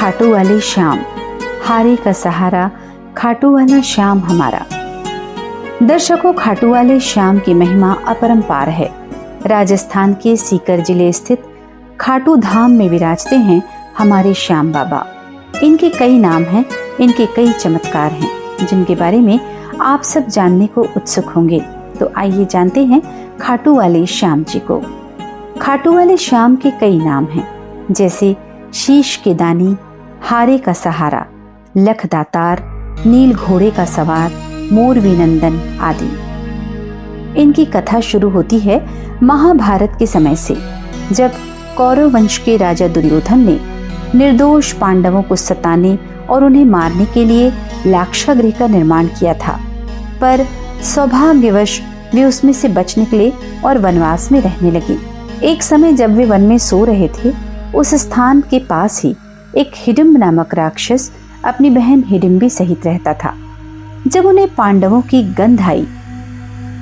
खाटू वाले श्याम, हारे का सहारा, खाटू वाला श्याम हमारा। दर्शकों, खाटू वाले श्याम की महिमा अपरंपार है। राजस्थान के सीकर जिले स्थित खाटू धाम में विराजते हैं हमारे श्याम बाबा। इनके कई नाम हैं, इनके कई चमत्कार हैं, जिनके बारे में आप सब जानने को उत्सुक होंगे। तो आइए जानते हैं खाटू वाले श्याम जी को। खाटू वाले श्याम के कई नाम हैं, जैसे शीश के दानी, हारे का सहारा, लख दातार, नील घोड़े का सवार, मोरवी नंदन आदि। इनकी कथा शुरू होती है महाभारत के समय से, जब कौरव वंश के राजा दुर्योधन ने निर्दोष पांडवों को सताने और उन्हें मारने के लिए लाक्षागृह का निर्माण किया था। पर सौभाग्यवश वे उसमें से बच निकले और वनवास में रहने लगे। एक समय जब वे वन में सो रहे थे, उस स्थान के पास ही एक हिडिंब नामक राक्षस अपनी बहन हिडिंबी सहित रहता था। जब उन्हें पांडवों की गंध आई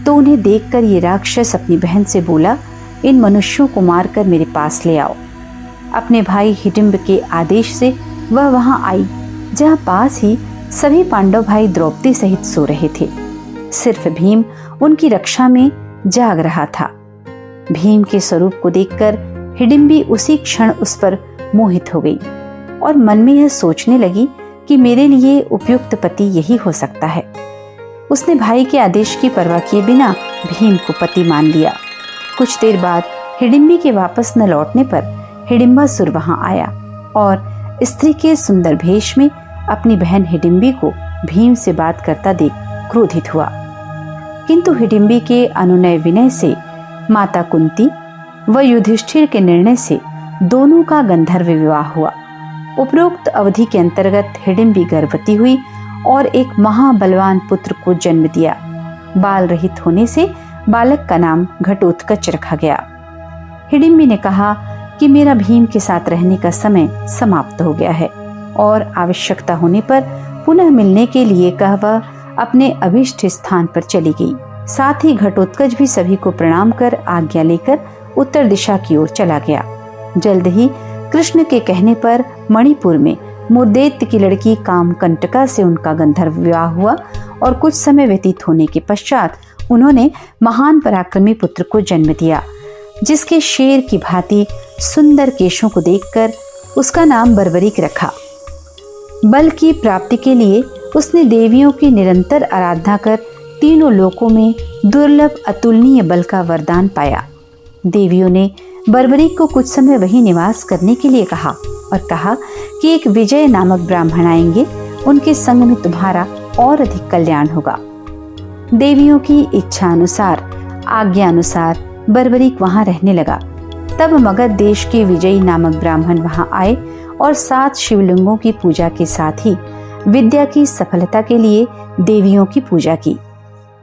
तो उन्हें देखकर ये राक्षस अपनी बहन से बोला, इन मनुष्यों को मारकर मेरे पास ले आओ। अपने भाई हिडिंब के आदेश से वह वहां आई, जहां पास ही सभी पांडव भाई द्रौपदी सहित सो रहे थे। सिर्फ भीम उनकी रक्षा में जाग रहा था। भीम के स्वरूप को देखकर हिडिंबी उसी क्षण उस पर मोहित हो गई और मन में यह सोचने लगी कि मेरे लिए उपयुक्त पति यही हो सकता है। उसने भाई के आदेश की परवाह किए बिना भीम को पति मान लिया। कुछ देर बाद हिडिंबी के वापस न लौटने पर हिडिंबासुर वहां आया और स्त्री के सुंदर भेष में अपनी बहन हिडिंबी को भीम से बात करता देख क्रोधित हुआ। किंतु हिडिंबी के अनुनय विनय से, माता कुंती व युधिष्ठिर के निर्णय से दोनों का गंधर्व विवाह हुआ। उपरोक्त अवधि के अंतर्गत हिडिंबी गर्भवती हुई और एक महाबलवान पुत्र को जन्म दिया। बाल रहित होने से बालक का नाम घटोत्कच रखा गया। हिडिंबी ने कहा कि मेरा भीम के साथ रहने का समय समाप्त हो गया है और आवश्यकता होने पर पुनः मिलने के लिए कह वह अपने अभिष्ट स्थान पर चली गई। साथ ही घटोत्कच भी सभी को प्रणाम कर आज्ञा लेकर उत्तर दिशा की ओर चला गया। जल्द ही कृष्ण के कहने पर मणिपुर में मुर्दैत्य की लड़की कामकंटका से उनका गंधर्व विवाह हुआ और कुछ समय व्यतीत होने के पश्चात उन्होंने महान पराक्रमी पुत्र को जन्म दिया, जिसके शेर की भांति सुंदर केशों को देखकर उसका नाम बर्बरीक रखा। बल की प्राप्ति के लिए उसने देवियों की निरंतर आराधना कर तीनों लोकों में दुर्लभ अतुलनीय बल का वरदान पाया। देवियों ने बर्बरीक को कुछ समय वहीं निवास करने के लिए कहा और कहा कि एक विजय नामक ब्राह्मण आएंगे, उनके संग में तुम्हारा और अधिक कल्याण होगा। देवियों की इच्छा अनुसार, आज्ञा अनुसार बर्बरीक वहां रहने लगा। तब मगध देश के विजयी नामक ब्राह्मण वहां आए और 7 शिवलिंगों की पूजा के साथ ही विद्या की सफलता के लिए देवियों की पूजा की।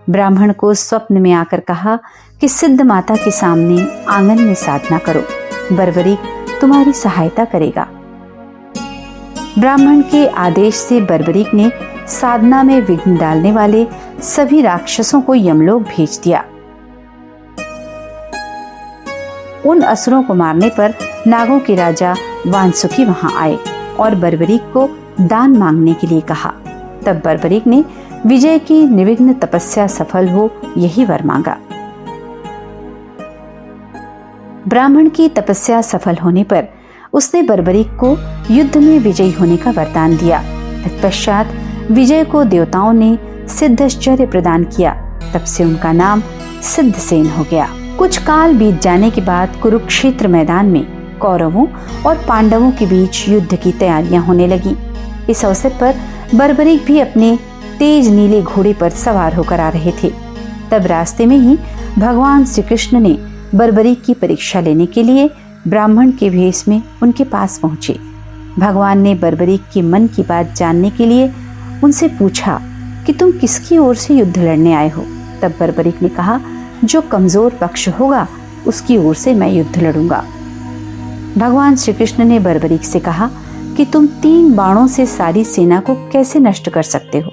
ब्राह्मण को स्वप्न में आकर कहा कि सिद्ध माता के सामने आंगन में साधना करो, बर्बरीक तुम्हारी सहायता करेगा। ब्राह्मण के आदेश से बर्बरीक ने साधना में विघ्न डालने वाले सभी राक्षसों को यमलोक भेज दिया। उन असुरों को मारने पर नागों के राजा वानसुकी वहां आए और बर्बरीक को दान मांगने के लिए कहा। तब बर्बरीक ने विजय की निर्विघ्न तपस्या सफल हो यही वर मांगा। ब्राह्मण की तपस्या सफल होने पर उसने बर्बरीक को युद्ध में विजयी होने का वरदान दिया। तत्पश्चात विजय को देवताओं ने सिद्धश्चर्य प्रदान किया। तब से उनका नाम सिद्धसेन हो गया। कुछ काल बीत जाने के बाद कुरुक्षेत्र मैदान में कौरवों और पांडवों के बीच युद्ध की तैयारियां होने लगी। इस अवसर पर बर्बरीक भी अपने तेज नीले घोड़े पर सवार होकर आ रहे थे। तब रास्ते में ही भगवान श्री कृष्ण ने बर्बरीक की परीक्षा लेने के लिए ब्राह्मण के भेष में उनके पास पहुंचे। भगवान ने बर्बरीक के मन की बात जानने के लिए उनसे पूछा कि तुम किसकी ओर से युद्ध लड़ने आए हो। तब बर्बरीक ने कहा, जो कमजोर पक्ष होगा उसकी ओर से मैं युद्ध लड़ूंगा। भगवान श्री कृष्ण ने बर्बरीक से कहा कि तुम 3 बाणों से सारी सेना को कैसे नष्ट कर सकते हो।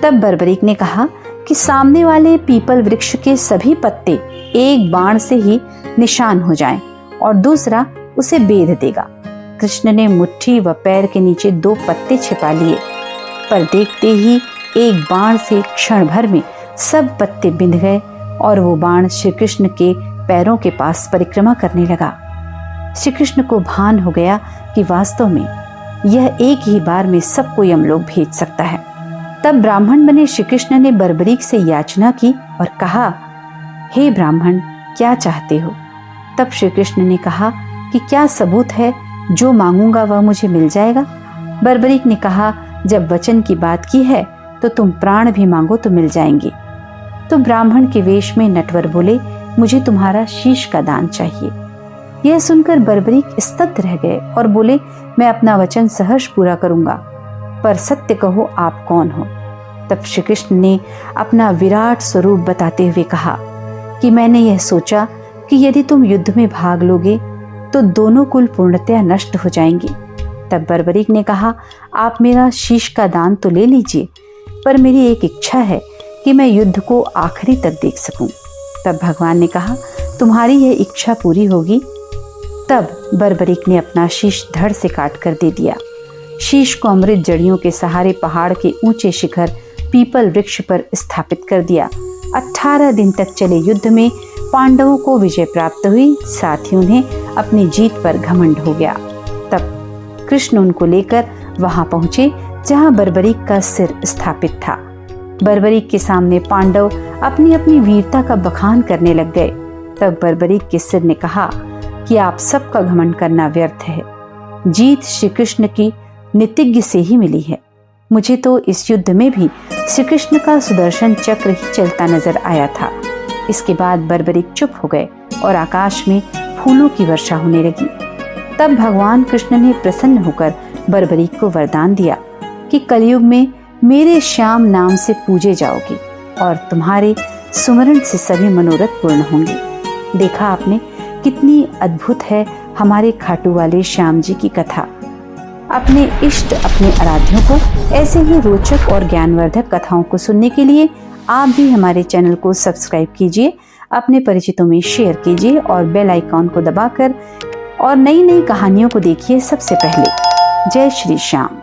तब बर्बरीक ने कहा कि सामने वाले पीपल वृक्ष के सभी पत्ते एक बाण से ही निशान हो जाएं और दूसरा उसे बेध देगा। कृष्ण ने मुट्ठी व पैर के नीचे 2 पत्ते छिपा लिए, पर देखते ही एक बाण से क्षण भर में सब पत्ते बिंध गए और वो बाण श्री कृष्ण के पैरों के पास परिक्रमा करने लगा। श्री कृष्ण को भान हो गया कि वास्तव में यह एक ही बार में सबको यमलोक भेज सकता है। तब ब्राह्मण बने श्री कृष्ण ने बर्बरीक से याचना की और कहा, हे ब्राह्मण, क्या चाहते हो? तब श्री कृष्ण ने कहा कि क्या सबूत है, जो मांगूंगा वह मुझे मिल जाएगा। बर्बरीक ने कहा, जब वचन की बात की है तो तुम प्राण भी मांगो तो मिल जाएंगे। तो ब्राह्मण के वेश में नटवर बोले, मुझे तुम्हारा शीश का दान चाहिए। यह सुनकर बर्बरीक स्तब्ध रह गए और बोले, मैं अपना वचन सहर्ष पूरा करूंगा, पर सत्य कहो, आप कौन हो? तब श्री कृष्ण ने अपना विराट स्वरूप बताते हुए कहा कि मैंने यह सोचा कि यदि तुम युद्ध में भाग लोगे तो दोनों कुल पूर्णतया नष्ट हो जाएंगे। तब बर्बरीक ने कहा, आप मेरा शीश का दान तो ले लीजिए, पर मेरी एक इच्छा है कि मैं युद्ध को आखिरी तक देख सकूं। तब भगवान ने कहा, तुम्हारी यह इच्छा पूरी होगी। तब बर्बरीक ने अपना शीश धड़ से काट कर दे दिया। शीश को अमृत जड़ियों के सहारे पहाड़ के ऊंचे शिखर पीपल वृक्ष पर स्थापित कर दिया। 18 दिन तक चले युद्ध में पांडवों को विजय प्राप्त हुई, साथ ही उन्हें अपनी जीत पर घमंड हो गया। तब कृष्ण उनको लेकर वहां पहुंचे जहां बर्बरीक का सिर स्थापित था। बर्बरीक के सामने पांडव अपनी अपनी वीरता का बखान करने लग गए। तब बर्बरीक के सिर ने कहा कि आप सबका घमंड करना व्यर्थ है। जीत श्री कृष्ण की नितिज्ञ से ही मिली है। मुझे तो इस युद्ध में भी श्री कृष्ण का सुदर्शन चक्र ही चलता नजर आया था। इसके बाद बर्बरीक चुप हो गए और आकाश में फूलों की वर्षा होने लगी। तब भगवान कृष्ण ने प्रसन्न होकर बर्बरीक को वरदान दिया कि कलयुग में मेरे श्याम नाम से पूजे जाओगे और तुम्हारे सुमरण से सभी मनोरथ पूर्ण होंगे। देखा आपने, कितनी अद्भुत है हमारे खाटू वाले श्याम जी की कथा। अपने इष्ट, अपने आराध्यों को ऐसे ही रोचक और ज्ञानवर्धक कथाओं को सुनने के लिए आप भी हमारे चैनल को सब्सक्राइब कीजिए, अपने परिचितों में शेयर कीजिए और बेल आइकॉन को दबाकर और नई नई कहानियों को देखिए सबसे पहले। जय श्री श्याम।